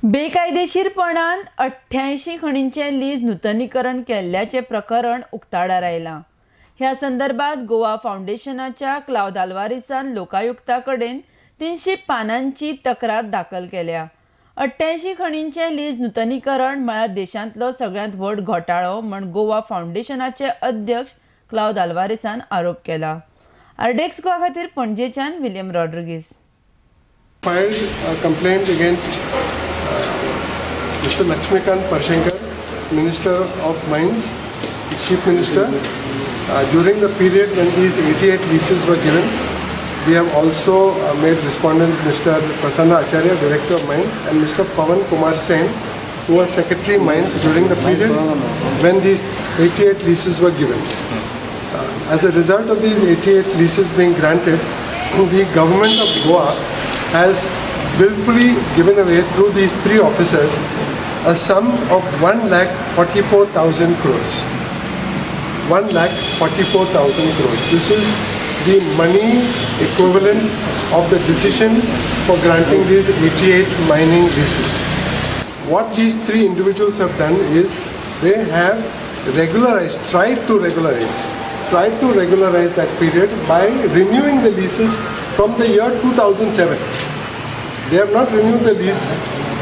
बेकायदेशीरपणान 88 खणींचे lease नूतनीकरण केल्ल्याचे प्रकरण उक्ताडार आयलां. ह्या संदर्भात गोवा फाउंडेशनाच्या क्लाउद आल्वारिसान लोकायुक्ता कडेन 300 पानांची तक्रार दाखल केल्या. 88 खणींचे लीज नूतनीकरण म्हळ्यार देशांतलो सगळ्यांत व्हड घोटाळो म्हण गोवा फाउंडेशनाचे अध्यक्ष क्लाउद आल्वारिसान आरोप केला. आरडेक्स गोवा खातीर पणजेच्यान William Rodrigues. Filed a complaint against Mr. Lakshmikant Parshenkar, Minister of Mines, Chief Minister, during the period when these 88 leases were given. We have also made respondents Mr. Prasanna Acharya, Director of Mines, and Mr. Pawan Kumar Sen, who was Secretary Mines during the period when these 88 leases were given. As a result of these 88 leases being granted, the government of Goa has willfully given away through these three officers a sum of 1,44,000 crores. 1,44,000 crores. This is the money equivalent of the decision for granting these 88 mining leases. What these three individuals have done is they have tried to regularize that period by renewing the leases from the year 2007. They have not renewed the lease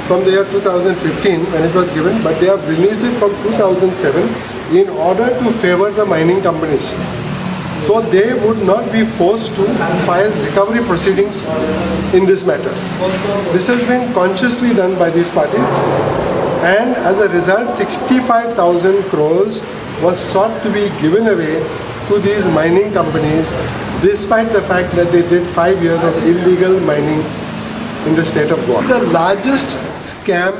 from the year 2015 when it was given, but they have released it from 2007 in order to favor the mining companies. So they would not be forced to file recovery proceedings in this matter. This has been consciously done by these parties, and as a result 65,000 crores was sought to be given away to these mining companies despite the fact that they did 5 years of illegal mining in the state of Goa. The largest scam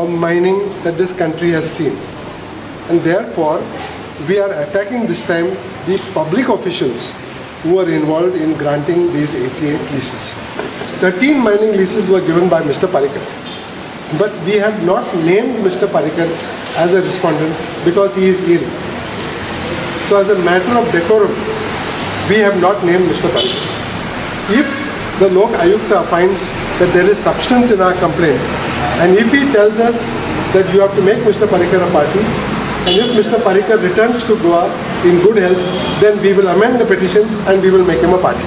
of mining that this country has seen, and therefore we are attacking this time the public officials who are involved in granting these 88 leases. 13 mining leases were given by Mr. Parikar, but we have not named Mr. Parikar as a respondent because he is ill. So as a matter of decorum, we have not named Mr. Parikar. If the Lok Ayukta finds that there is substance in our complaint, and if he tells us that you have to make Mr. Parikar a party, and if Mr. Parikar returns to Goa in good health, then we will amend the petition and we will make him a party.